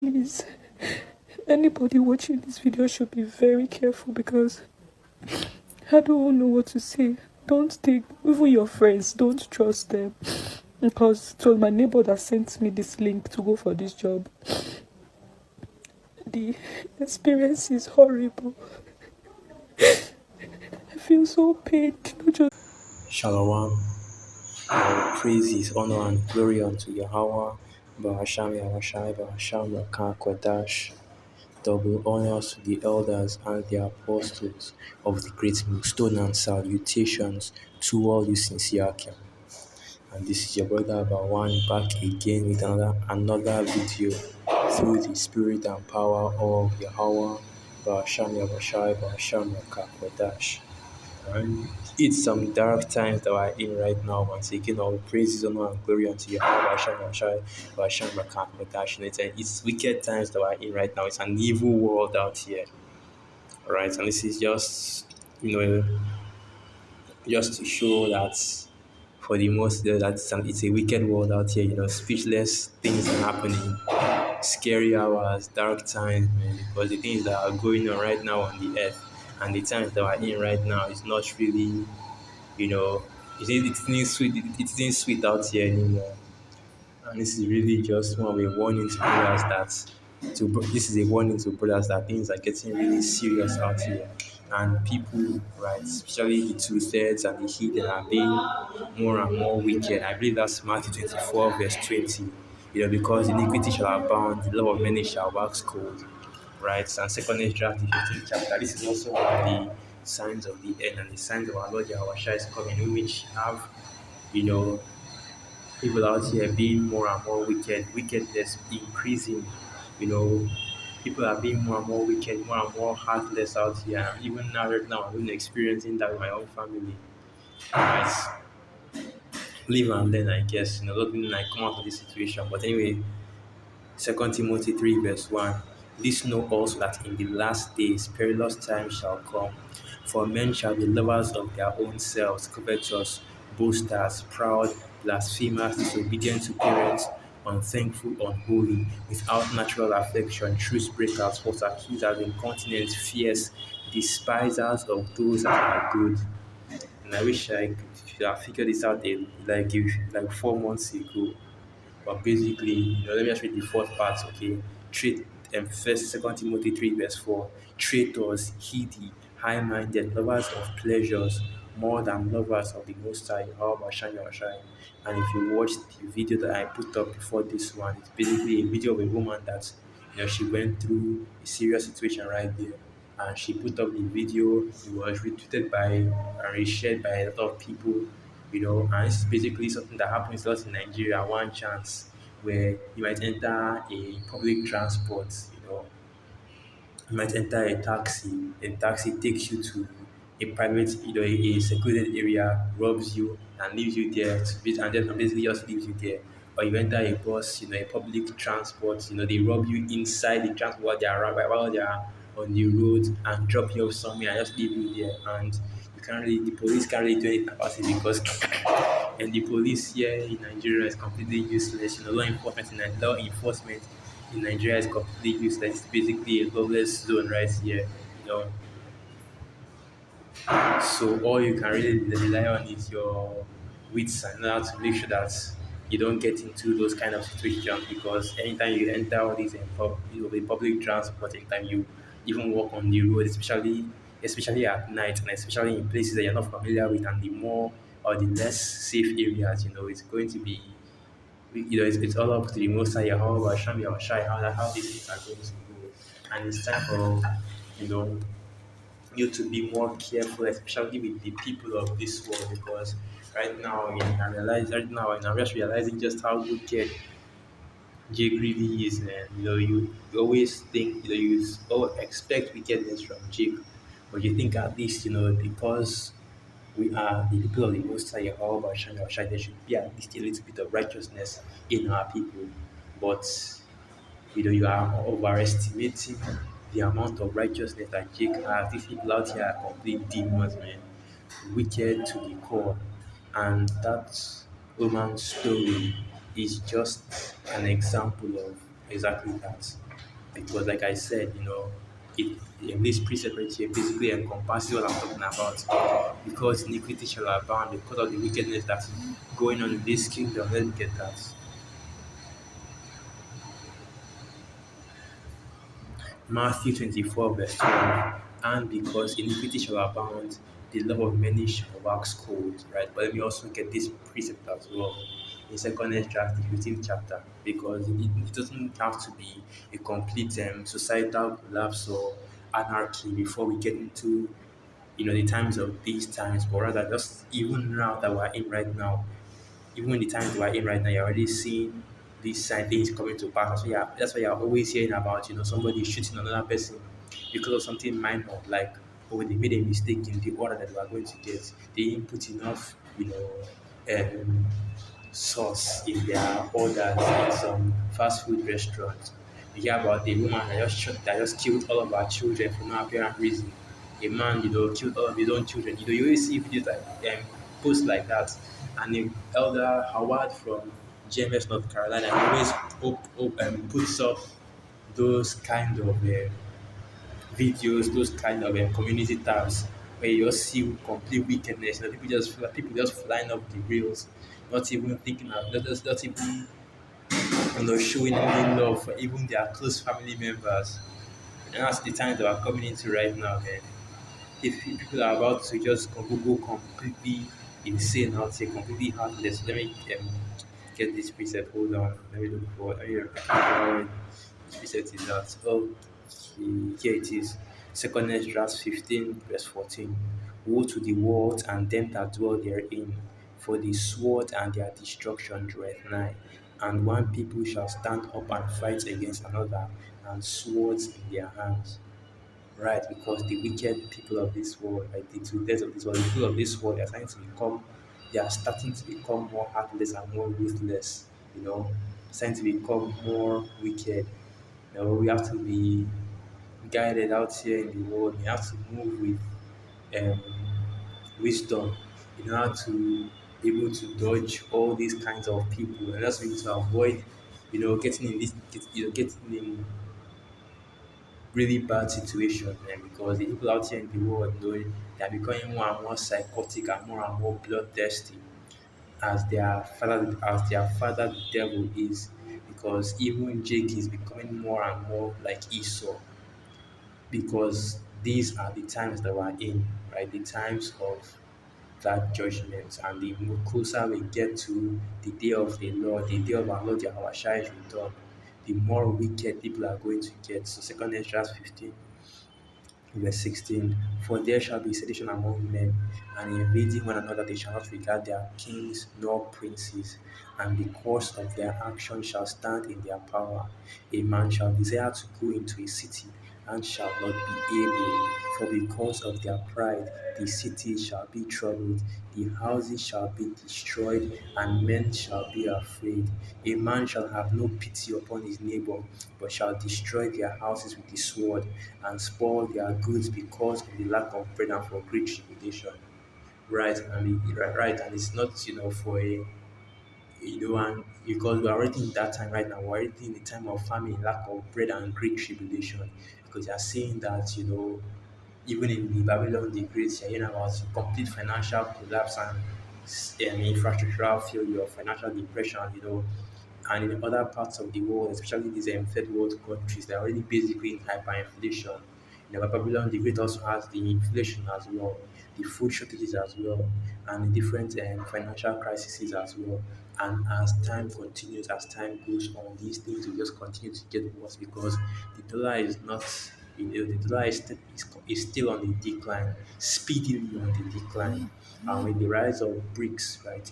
Please, anybody watching this video should be very careful because I don't know what to say. Don't take, even your friends, don't trust them. Because it was my neighbor that sent me this link to go for this job. The experience is horrible. I feel so pained. Not just Shalom, all praises, honor, and glory unto Yahweh, Bahasham Yahushai, Bahasham Rakah Kodash. Double honors to the elders and the apostles of the great millstone, and salutations to all you sincere. And this is your brother Bawan back again with another video through the spirit and power of Yahweh, Bahasham Yahushai, Bahasham Rakah Kodash. And it's some dark times that we're in right now. Once again, all praises, honor, and glory unto Yahweh, Hashem, it's wicked times that we're in right now. It's an evil world out here. Alright, and this is just to show that for the most, that it's a wicked world out here. Speechless things are happening, scary hours, dark times, man, because the things that are going on right now on the earth and the times that we're in right now is not really, you know, it isn't sweet out here anymore. And this is really just one of a warning to brothers this is a warning to brothers that things are getting really serious out here. And people, right, especially the two-thirds and the heathen are being more and more wicked. I believe that's Matthew 24, verse 20. Because iniquity shall abound, the love of many shall wax cold. Right? And second Ezra, the 15th chapter. This is also one of the signs of the end and the signs of our Lord Yahushua is coming, which have, you know, people out here being more and more wicked, wickedness increasing, you know, people are being more and more wicked, more and more heartless out here. And even now, right now, I'm even experiencing that with my own family. Right? Live and learn, I guess, not mean I come out of this situation. But anyway, 2 Timothy 3 verse 1. This know also that in the last days perilous times shall come. For men shall be lovers of their own selves, covetous, boasters, proud, blasphemers, disobedient to parents, unthankful, unholy, without natural affection, truce breakers, false accusers, incontinent, fierce, despisers of those that are good. And I wish I could have figured this out like 4 months ago. But basically, let me just read the fourth part, okay? Second Timothy 3, verse 4. Traitors, heedy, high-minded, lovers of pleasures, more than lovers of the Most High, Yahweh Shai. And if you watch the video that I put up before this one, it's basically a video of a woman that she went through a serious situation right there. And she put up the video, it was retweeted by and reshared by a lot of people, and this is basically something that happens a lot in Nigeria. One chance where you might enter a public transport, you might enter a taxi takes you to a private, a secluded area, robs you and leaves you there and then basically just leaves you there. Or you enter a bus, a public transport, they rob you inside the transport while they are on the road and drop you off somewhere and just leave you there. And the police can't really do anything about it because and the police here in Nigeria is completely useless. Law enforcement in Nigeria is completely useless. It's basically a lawless zone right here. You know, so all you can really rely on is your wits and how to make sure that you don't get into those kind of situations because anytime you enter all these the public transport, anytime you even walk on the road, especially at night and especially in places that you're not familiar with and the more or the less safe areas, it's going to be it's all up to the most high Yahweh, Hashem, Yahushai, how these things are going to go. And it's time for you know you to be more careful, especially with the people of this world, because I'm just realizing just how wicked Jake really is, man. You always think, expect wickedness from Jake, but you think at least, because we are the people of the Most High Yahweh, there should be at least a little bit of righteousness in our people. But you are overestimating the amount of righteousness that Jake has. These people out here are complete demons, man. Wicked to the core. And that woman's story is just an example of exactly that. because, like I said, this precept right here basically encompasses what I'm talking about. Because iniquity shall abound because of the wickedness that's going on in this kingdom. Let's get that. Matthew 24, verse 12. And because iniquity shall abound, the love of many shall wax cold. Right? But let me also get this precept as well. In second Ezra, the 15th chapter, because it doesn't have to be a complete societal collapse or anarchy before we get into the times of these times, but rather just even now that we're in right now, even in the times we're in right now, you're already seeing these side things coming to pass. So yeah, that's why you're always hearing about somebody shooting another person because of something minor, like oh they made a mistake in the order that they were going to get. They didn't put enough, um, sauce in their orders in some fast food restaurant. You hear about the woman that just killed all of her children for no apparent reason. A man, killed all of his own children. You always see videos like posts like that. And the elder Howard from GMS North Carolina always puts up those kind of videos, those kind of community tabs where you just see complete wickedness. People just flying up the rails, not even thinking of, not even showing any love for even their close family members. And that's the time that we're coming into right now, man. If people are about to just go completely insane out here, completely heartless. Let me get this preset. Hold on. Let me look for. Let me remember which preset is that. Okay, here it is. Second Ezra 15, verse 14. Woe to the world and them that dwell therein, for the sword and their destruction draweth nigh. And one people shall stand up and fight against another, and swords in their hands. Right, because the wicked people of this world, like the two deaths of this world, the people of this world, they are starting to become more heartless and more ruthless, starting to become more wicked. We have to be guided out here in the world. We have to move with um, wisdom in order to be able to dodge all these kinds of people and just be able to avoid, getting in getting in really bad situation, because the people out here in the world they are becoming more and more psychotic and more bloodthirsty as their father the devil is, because even Jake is becoming more and more like Esau, because these are the times that we're in, right? The times of that judgment, and the closer we get to the day of the Lord, the day of our Lord Yahushua return, the more wicked people are going to get. So Second Ezra 15 verse 16, for there shall be sedition among men, and invading one another they shall not regard their kings nor princes, and because of their action shall stand in their power. A man shall desire to go into a city, and shall not be able, for because of their pride the city shall be troubled, the houses shall be destroyed, and men shall be afraid. A man shall have no pity upon his neighbor, but shall destroy their houses with the sword, and spoil their goods because of the lack of bread and for great tribulation. Right, and it's not for a and because we're already in that time right now, we're already in the time of famine, lack of bread and great tribulation. Because they are saying that even in the Babylon the Great, you're hearing about complete financial collapse and infrastructural failure, financial depression, and in other parts of the world, especially these third world countries, they're already basically in hyperinflation. Babylon the Great also has the inflation as well, the food shortages as well, and the different financial crises as well. And as time continues, as time goes on, these things will just continue to get worse because the dollar is not, the dollar is still on the decline, speedily on the decline. And with the rise of BRICS, right,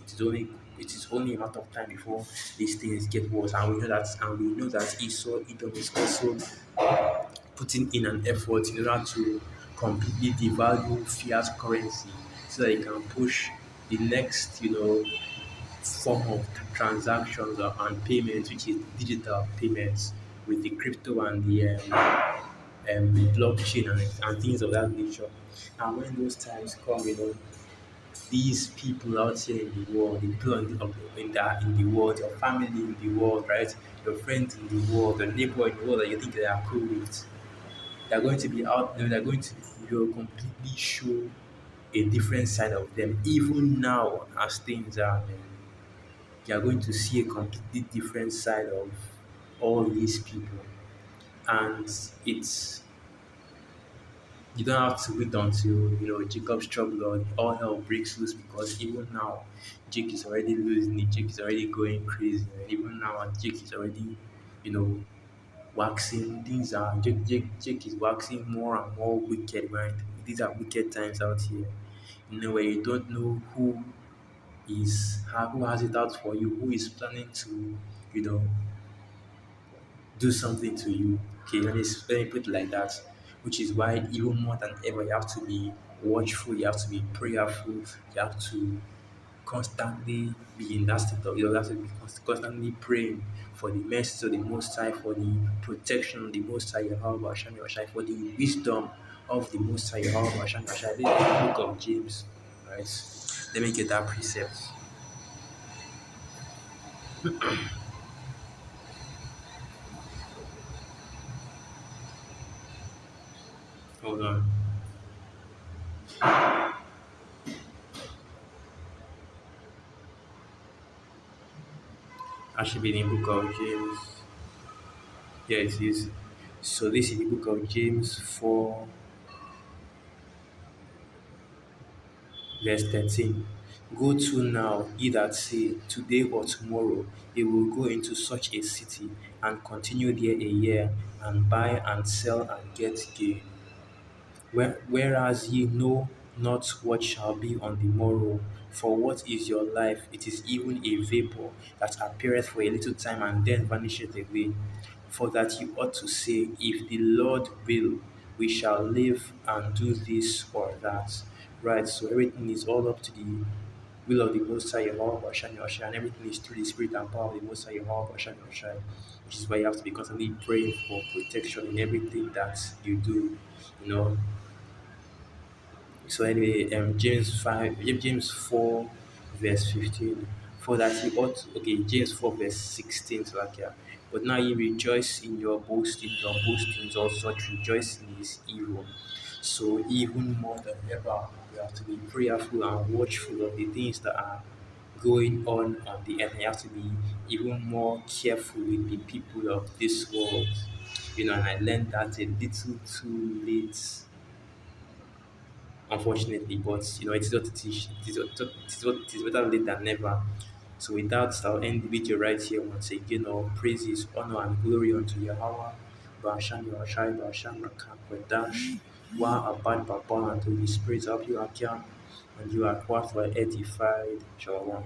it is only a matter of time before these things get worse. And we know that Edom is also putting in an effort in order to completely devalue fiat currency so that it can push the next, form of transactions and payments, which is digital payments with the crypto and the blockchain and things of that nature. And when those times come, these people out here in the world, the people in the world, your family in the world, right? Your friends in the world, your neighbor in the world that you think they are cool with. They're going to be out there, they're going to will completely show a different side of them. Even now, as things are, man, you are going to see a completely different side of all these people. And it's you don't have to wait until Jacob's trouble or all hell breaks loose, because even now Jake is already losing it. Jake is already going crazy. And even now Jake is already, you know, waxing. Things are Jake is waxing more and more wicked, right? These are wicked times out here. Where you don't know who has it out for you, who is planning to, you know, do something to you. Okay, let me put it like that. Which is why even more than ever you have to be watchful, you have to be prayerful, you have to constantly be in that state of you have to be constantly praying for the mercy of the Most High, for the protection of the Most High Yahweh Hashem Yahweh, for the wisdom of the Most High Yahweh Hashem Yahweh. This is the book of James, right? Let me get that precept. Hold on. I should be in the book of James. Yeah, it is. So this is the book of James 4, verse 13. Go to now, ye that say, today or tomorrow, they will go into such a city, and continue there a year, and buy and sell and get gain. Whereas ye know not what shall be on the morrow. For what is your life? It is even a vapor that appeareth for a little time and then vanisheth away. For that you ought to say, if the Lord will, we shall live and do this or that. Right, so everything is all up to the will of the Most High Yahweh Hashem Yahweh, and everything is through the spirit and power of the Most High Yahweh Hashem Yahweh, which is why you have to be constantly praying for protection in everything that you do. You know, so anyway, James 4, verse 15. For that he ought, okay, James 4, verse 16 to like yeah. But now ye rejoice in your boastings also rejoice in his evil. So even more than ever, we have to be prayerful and watchful of the things that are going on the earth. And you have to be even more careful with the people of this world. And I learned that a little too late, unfortunately, but it's what it is. It is better late than never. So with that, I'll end the video right here once again. All praises, honor, and glory unto Yahweh. Basham Yahshai, Basham Rakam, Dash, Wa Abad Babon, and to the spirits of you are and you are quite edified. Shalom.